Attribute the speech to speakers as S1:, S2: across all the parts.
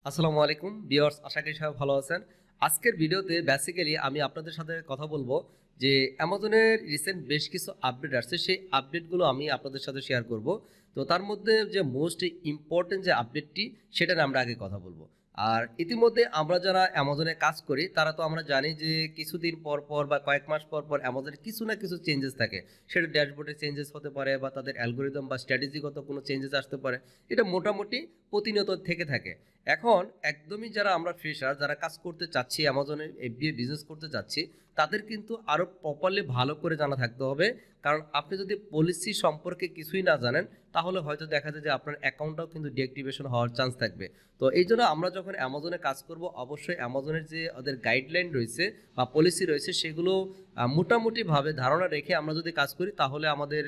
S1: আসসালামু আলাইকুম ভিউয়ার্স, আশা করি সবাই ভালো আছেন। আজকের ভিডিওতে বেসিক্যালি আমি আপনাদের সাথে কথা বলবো যে অ্যামাজনের রিসেন্ট বেশ কিছু আপডেট আসছে, সেই আপডেটগুলো আমি আপনাদের সাথে শেয়ার করব। তো তার মধ্যে যে মোস্ট ইম্পর্টেন্ট যে আপডেটটি সেটা নিয়ে আমরা আগে কথা বলবো। আর ইতিমধ্যে আমরা যারা অ্যামাজনে কাজ করি তারা তো আমরা জানি যে কিছুদিন পর পর বা কয়েক মাস পর পর অ্যামাজনে কিছু না কিছু চেঞ্জেস থাকে। সেটা ড্যাশবোর্ডে চেঞ্জেস হতে পারে বা তাদের অ্যালগোরিদম বা স্ট্র্যাটেজিগত কোনো চেঞ্জেস আসতে পারে। এটা মোটামুটি প্রতিনিয়ত থেকে থাকে। এখন একদমই যারা আমরা ফ্রেশার, যারা কাজ করতে চাচ্ছি, অ্যামাজনে এফবিএ বিজনেস করতে চাচ্ছি, তাদের কিন্তু আরও প্রপারলি ভালো করে জানা থাকতে হবে। কারণ আপনি যদি পলিসি সম্পর্কে কিছুই না জানেন তাহলে হয়তো দেখা যায় যে আপনার অ্যাকাউন্টটাও কিন্তু ডিঅ্যাক্টিভেশন হওয়ার চান্স থাকবে। তো এই জন্য আমরা যখন অ্যামাজনে কাজ করব অবশ্যই অ্যামাজনের যে ওদের গাইডলাইন রয়েছে বা পলিসি রয়েছে সেগুলো মোটামুটিভাবে ধারণা রেখে আমরা যদি কাজ করি তাহলে আমাদের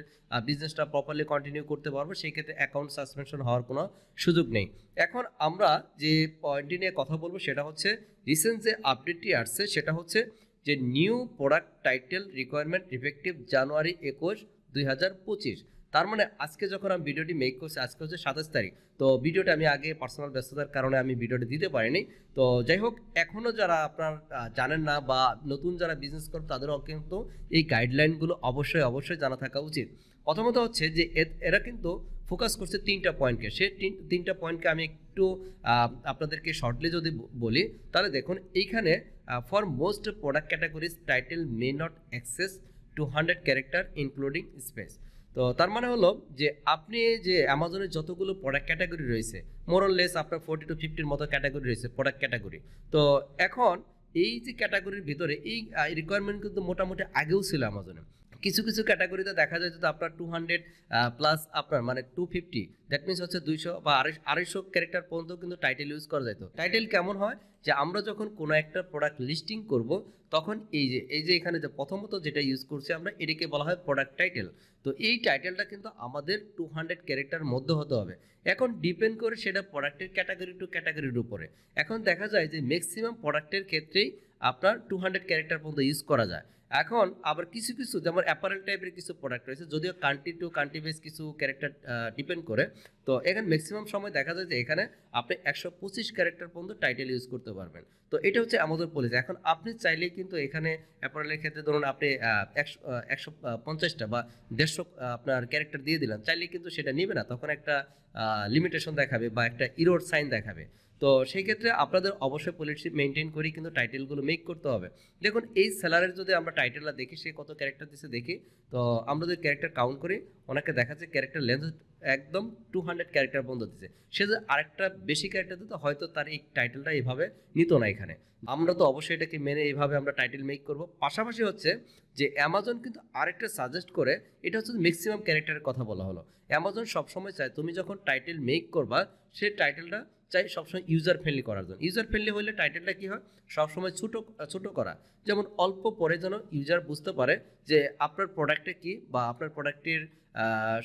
S1: বিজনেসটা প্রপারলি কন্টিনিউ করতে পারবো। সেই ক্ষেত্রে অ্যাকাউন্ট সাসপেনশন হওয়ার কোনো সুযোগ নেই। এখন আমরা যে পয়েন্টটি নিয়ে কথা বলবো সেটা হচ্ছে রিসেন্ট যে আপডেটটি আসছে সেটা হচ্ছে যে new product title requirement effective January 21, 2025। তার মানে আজকে যখন আমি ভিডিওটি মেক করছি আজকে হচ্ছে 27 তারিখ। তো ভিডিওটা আমি আগে পার্সোনাল ব্যস্ততার কারণে আমি ভিডিওটি দিতে পারিনি। তো যাই হোক, এখনও যারা আপনার জানেন না বা নতুন যারা বিজনেস করবে তাদেরও কিন্তু এই গাইডলাইনগুলো অবশ্যই অবশ্যই জানা থাকা উচিত। প্রথমত হচ্ছে যে এরা কিন্তু ফোকাস করছে তিনটা পয়েন্টকে। সে তিনটা পয়েন্টকে আমি একটু আপনাদেরকে শর্টলি যদি বলি তাহলে দেখুন এইখানে for most product categories title may not access 200 character including space. তো তার মানে হলো যে আপনি যে অ্যামাজনের যতগুলো প্রোডাক্ট ক্যাটাগরি রয়েছে মোরলেস আপনার 40 to 50 মতো ক্যাটাগরি রয়েছে প্রোডাক্ট ক্যাটাগরি। তো এখন এই যে ক্যাটাগরির ভিতরে এই রিকোয়ারমেন্ট কিন্তু মোটামুটি আগেও ছিল অ্যামাজনে। কিছু কিছু ক্যাটাগরিতে দেখা যায় যদি আপনার 200 প্লাস আপনার মানে 250, দ্যাট মিনস হচ্ছে 200 বা 250 ক্যারেক্টার পর্যন্ত কিন্তু টাইটেল ইউজ করা যেত। টাইটেল কেমন হয় যে আমরা যখন কোনো একটা প্রোডাক্ট লিস্টিং করব তখন এই যে এখানে যে প্রথমত যেটা ইউজ করছি আমরা এটাকে বলা হয় প্রোডাক্ট টাইটেল। তো এই টাইটেলটা কিন্তু আমাদের 200 ক্যারেক্টার মধ্যে হতে হবে। এখন ডিপেন্ড করে সেটা প্রোডাক্টের ক্যাটাগরি টু ক্যাটাগরির উপরে। এখন দেখা যায় যে ম্যাক্সিমাম প্রোডাক্টের ক্ষেত্রেই আপনার 200 ক্যারেক্টার পর্যন্ত ইউজ করা যায়। এখন আবার কিছু কিছু যেমন অ্যাপারেল টাইপের কিছু প্রোডাক্ট রয়েছে, যদিও কান্ট্রি টু কান্ট্রি বেস কিছু ক্যারেক্টার ডিপেন্ড করে। তো এখানে ম্যাক্সিমাম সময় দেখা যায় যে এখানে আপনি 125 ক্যারেক্টার পর্যন্ত টাইটেল ইউজ করতে পারবেন। তো এটা হচ্ছে আমাদের পলিসি। এখন আপনি চাইলেই কিন্তু এখানে অ্যাপারেলের ক্ষেত্রে ধরুন আপনি 150টা বা 150 আপনার ক্যারেক্টার দিয়ে দিলেন, চাইলেই কিন্তু সেটা নেবে না, তখন একটা লিমিটেশন দেখাবে বা একটা ইরোর সাইন দেখাবে। তো সেই ক্ষেত্রে আপনাদের অবশ্যই পলিসি মেনটেন করেই কিন্তু টাইটেলগুলো মেক করতে হবে। দেখুন এই সেলারের যদি আমরা টাইটেলটা দেখি সে কত ক্যারেক্টার দিচ্ছে দেখি, তো আমরা যদি ক্যারেক্টার কাউন্ট করি অনেকে দেখা যাচ্ছে ক্যারেক্টার লেন্থ একদম 200 ক্যারেক্টার পর্যন্ত দিচ্ছে। সে যদি আরেকটা বেশি ক্যারেক্টার দিত হয়তো তার এই টাইটেলটা এইভাবে নিত না এখানে। আমরা তো অবশ্যই এটাকে মেনে এইভাবে আমরা টাইটেল মেক করব। পাশাপাশি হচ্ছে যে অ্যামাজন কিন্তু আরেকটা সাজেস্ট করে, এটা হচ্ছে ম্যাক্সিমাম ক্যারেক্টারের কথা বলা হলো। অ্যামাজন সবসময় চায় তুমি যখন টাইটেল মেক করবা সেই টাইটেলটা চাই সবসময় ইউজার ফ্রেন্ডলি করার জন্য। ইউজার ফ্রেন্ডলি হলে টাইটেলটা কী হয়, সবসময় ছোটো ছোটো করা, যেমন অল্প পরে যেন ইউজার বুঝতে পারে যে আপনার প্রোডাক্টে কী বা আপনার প্রোডাক্টের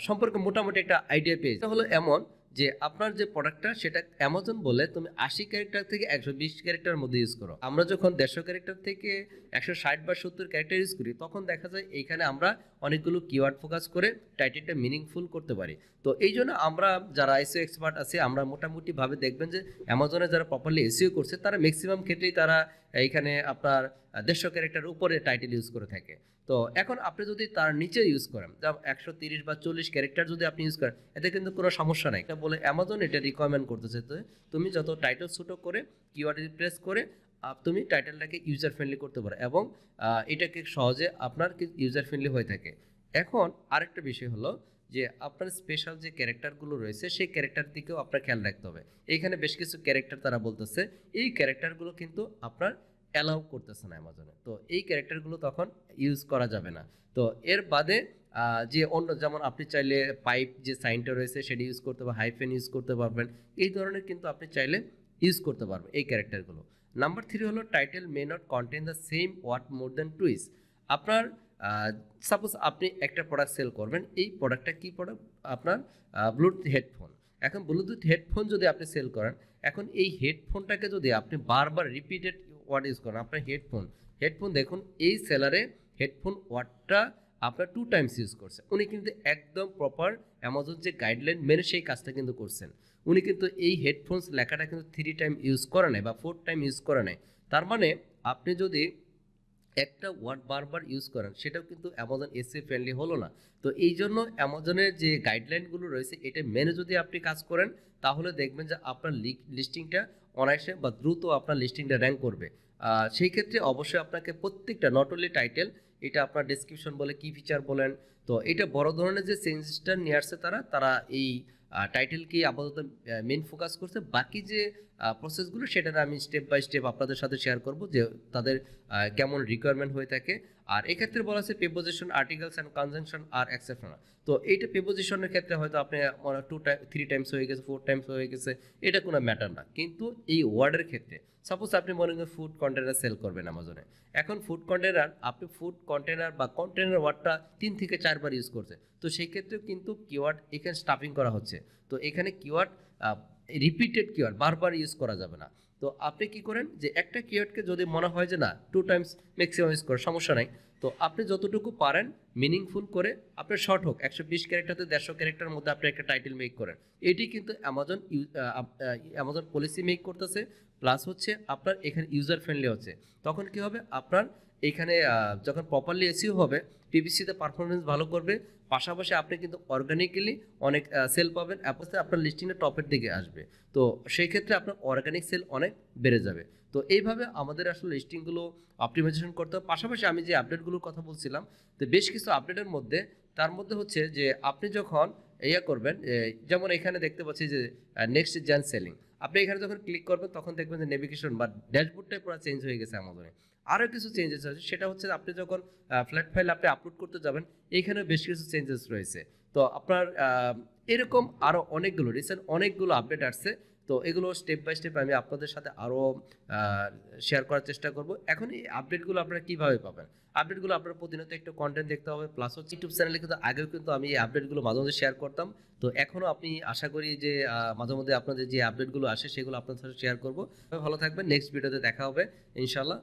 S1: সম্পর্কে মোটামুটি একটা আইডিয়া পেয়ে যায়। হলো এমন যে আপনার যে প্রোডাক্টটা সেটা অ্যামাজন বলে তুমি 80 ক্যারেক্টার থেকে 120 ক্যারেক্টারের মধ্যে ইউজ করো। আমরা যখন 150 ক্যারেক্টার থেকে 160 বা 70 ক্যারেক্টার ইউজ করি তখন দেখা যায় এইখানে আমরা অনেকগুলো কিওয়ার্ড ফোকাস করে টাইটেলটা মিনিংফুল করতে পারি। তো এই জন্য আমরা যারা এসইও এক্সপার্ট আছে আমরা মোটামুটিভাবে দেখবেন যে অ্যামাজনে যারা প্রপারলি এসইও করছে তারা ম্যাক্সিমাম ক্ষেত্রেই তারা এইখানে আপনার 150 ক্যারেক্টার উপরে টাইটেল ইউজ করে থাকে। তো এখন আপনি যদি তার নিচে ইউজ করেন 130 বা 40 ক্যারেক্টার যদি আপনি ইউজ করেন এতে কিন্তু কোনো সমস্যা নাই। এটা বলে অ্যামাজন এটা রিকমেন্ড করতেছে তো তুমি যত টাইটেল ছোটো করে কিওয়ার্ড রিপ্লেস করে তুমি টাইটেলটাকে ইউজার ফ্রেন্ডলি করতে পারো এবং এটাকে সহজে আপনার ইউজার ফ্রেন্ডলি হয়ে থাকে। এখন আরেকটা বিষয় হলো যে আপনার স্পেশাল যে ক্যারেক্টারগুলো রয়েছে সেই ক্যারেক্টার দিকেও আপনার খেয়াল রাখতে হবে। এইখানে বেশ কিছু ক্যারেক্টার তারা বলতেছে এই ক্যারেক্টারগুলো কিন্তু আপনার অ্যালাউ করতেছে না অ্যামাজনে। তো এই ক্যারেক্টারগুলো তখন ইউজ করা যাবে না। তো এর বাদে যে অন্য যেমন আপনি চাইলে পাইপ যে সাইনটা রয়েছে সেটা ইউজ করতে পারবেন, হাইফেন ইউজ করতে পারবেন, এই ধরনের কিন্তু আপনি চাইলে ইউজ করতে পারবেন এই ক্যারেক্টারগুলো। নাম্বার 3 হলো title may not contain the same word more than twice. আপনার সাপোজ আপনি একটা প্রোডাক্ট সেল করবেন, এই প্রোডাক্টটা কী প্রোডাক্ট, আপনার ব্লুটুথ হেডফোন। এখন ব্লুটুথ হেডফোন যদি আপনি সেল করেন, এখন এই হেডফোনটাকে যদি আপনি বারবার রিপিটেড ওয়ার্ড ইউজ করেন, আপনার হেডফোন দেখুন এই সেলারে হেডফোন ওয়ার্ডটা আপনার 2 টাইমস ইউজ করছে। উনি কিন্তু একদম প্রপার অ্যামাজন যে গাইডলাইন মেনে সেই কাজটা কিন্তু করছেন। উনি কিন্তু এই হেডফোনস লেখাটা কিন্তু 3 টাইম ইউজ করে নাই বা 4 টাইম ইউজ করে নাই। তার মানে আপনি যদি একটা ওয়ার্ড বারবার ইউজ করেন সেটাও কিন্তু অ্যামাজন এসি ফ্রেন্ডলি হলো না। তো এই জন্য অ্যামাজনের যে গাইডলাইনগুলো রয়েছে এটা মেনে যদি আপনি কাজ করেন তাহলে দেখবেন যে আপনার লিস্টিংটা অনায়াসে বা দ্রুত আপনার লিস্টিংটা র্যাঙ্ক করবে। সেই ক্ষেত্রে অবশ্যই আপনাকে প্রত্যেকটা নট অনলি টাইটেল, এটা আপনার ডেসক্রিপশন বলে কি ফিচার বলেন, তো এটা বড় ধরনের যে চেঞ্জটা নিয়ে আসছে তারা এই টাইটেলকেই আপাতত মেন ফোকাস করছে। বাকি যে প্রসেসগুলো সেটা আমি স্টেপ বাই স্টেপ আপনাদের সাথে শেয়ার করব যে তাদের কেমন রিকোয়ারমেন্ট হয়ে থাকে। আর এক্ষেত্রে বলা আছে প্রিপোজিশন, আর্টিকেলস অ্যান্ড কনজাংশন আর এক্সেপশনাল। তো এইটা প্রিপোজিশনের ক্ষেত্রে হয়তো আপনি 3 টাইমস হয়ে গেছে, 4 টাইমস হয়ে গেছে, এটা কোনো ম্যাটার না। কিন্তু এই ওয়ার্ডের ক্ষেত্রে সাপোজ আপনি মনে করেন ফুড কন্টেনার সেল করবেন অ্যামাজনে। এখন ফুড কন্টেনার, আপনি ফুড কন্টেনার বা কন্টেনার ওয়ার্ডটা 3 থেকে 4 বার ইউজ করছে, তো সেই ক্ষেত্রেও কিন্তু কিওয়ার্ড এখানে স্টাফিং করা হচ্ছে। তো এখানে কিওয়ার্ড রিপিটেড কিওয়ার্ড বারবার ইউজ করা যাবে না। তো আপনি কি করেন যে একটা কিওয়ার্ডকে যদি মনে হয় যে না 2 টাইমস ম্যাক্সিমাম ইউজ করে সমস্যা নাই, তো আপনি যতটুকু পারেন মিনিংফুল করে, আপনার শর্ট হোক 120 ক্যারেক্টার থেকে 150 ক্যারেক্টারের মধ্যে আপনি একটা টাইটেল মেক করেন। এটি কিন্তু অ্যামাজন পলিসি মেক করতেছে, প্লাস হচ্ছে আপনার এখানে ইউজার ফ্রেন্ডলি হচ্ছে। তখন কি হবে, আপনার এখানে যখন প্রপারলি এসইও হবে, পিপিসিতে পারফরমেন্স ভালো করবে, পাশাপাশি আপনি কিন্তু অর্গানিক্যালি অনেক সেল পাবেন, আপনার লিস্টিংয়ের টপের দিকে আসবে। তো সেই ক্ষেত্রে আপনার অর্গানিক সেল অনেক বেড়ে যাবে। তো এইভাবে আমাদের আসলে লিস্টিংগুলো অপটিমাইজেশন করতে হবে। পাশাপাশি আমি যে আপডেটগুলোর কথা বলছিলাম, তো বেশ কিছু আপডেটের মধ্যে তার মধ্যে হচ্ছে যে আপনি যখন করবেন, যেমন এখানে দেখতে পাচ্ছি যে নেক্সট জেন সেলিং, আপনি এখানে যখন ক্লিক করবেন তখন দেখবেন যে নেভিগেশন বা ড্যাশবোর্ডটাই পুরো চেঞ্জ হয়ে গেছে আমাদের। আরও কিছু চেঞ্জেস আছে, সেটা হচ্ছে আপনি যখন ফ্ল্যাট ফাইল আপনি আপলোড করতে যাবেন, এইখানে বেশ কিছু চেঞ্জেস রয়েছে। তো আপনার এরকম আরও অনেকগুলো রিসেন্ট অনেকগুলো আপডেট আসছে। তো এগুলো স্টেপ বাই স্টেপ আমি আপনাদের সাথে আরও শেয়ার করার চেষ্টা করব। এখন এই আপডেটগুলো আপনারা কীভাবে পাবেন? আপডেটগুলো আপনারা প্রতিনিয়ত একটু কন্টেন্ট দেখতে হবে, প্লাস হচ্ছে ইউটিউব চ্যানেলে কিন্তু আগেও কিন্তু আমি এই আপডেটগুলো মাঝে মাঝে শেয়ার করতাম। তো এখনও আপনি আশা করি যে মাঝে মধ্যে আপনাদের যে আপডেটগুলো আসে সেগুলো আপনাদের সাথে শেয়ার করব। ভালো থাকবেন, নেক্সট ভিডিওতে দেখা হবে ইনশাল্লাহ।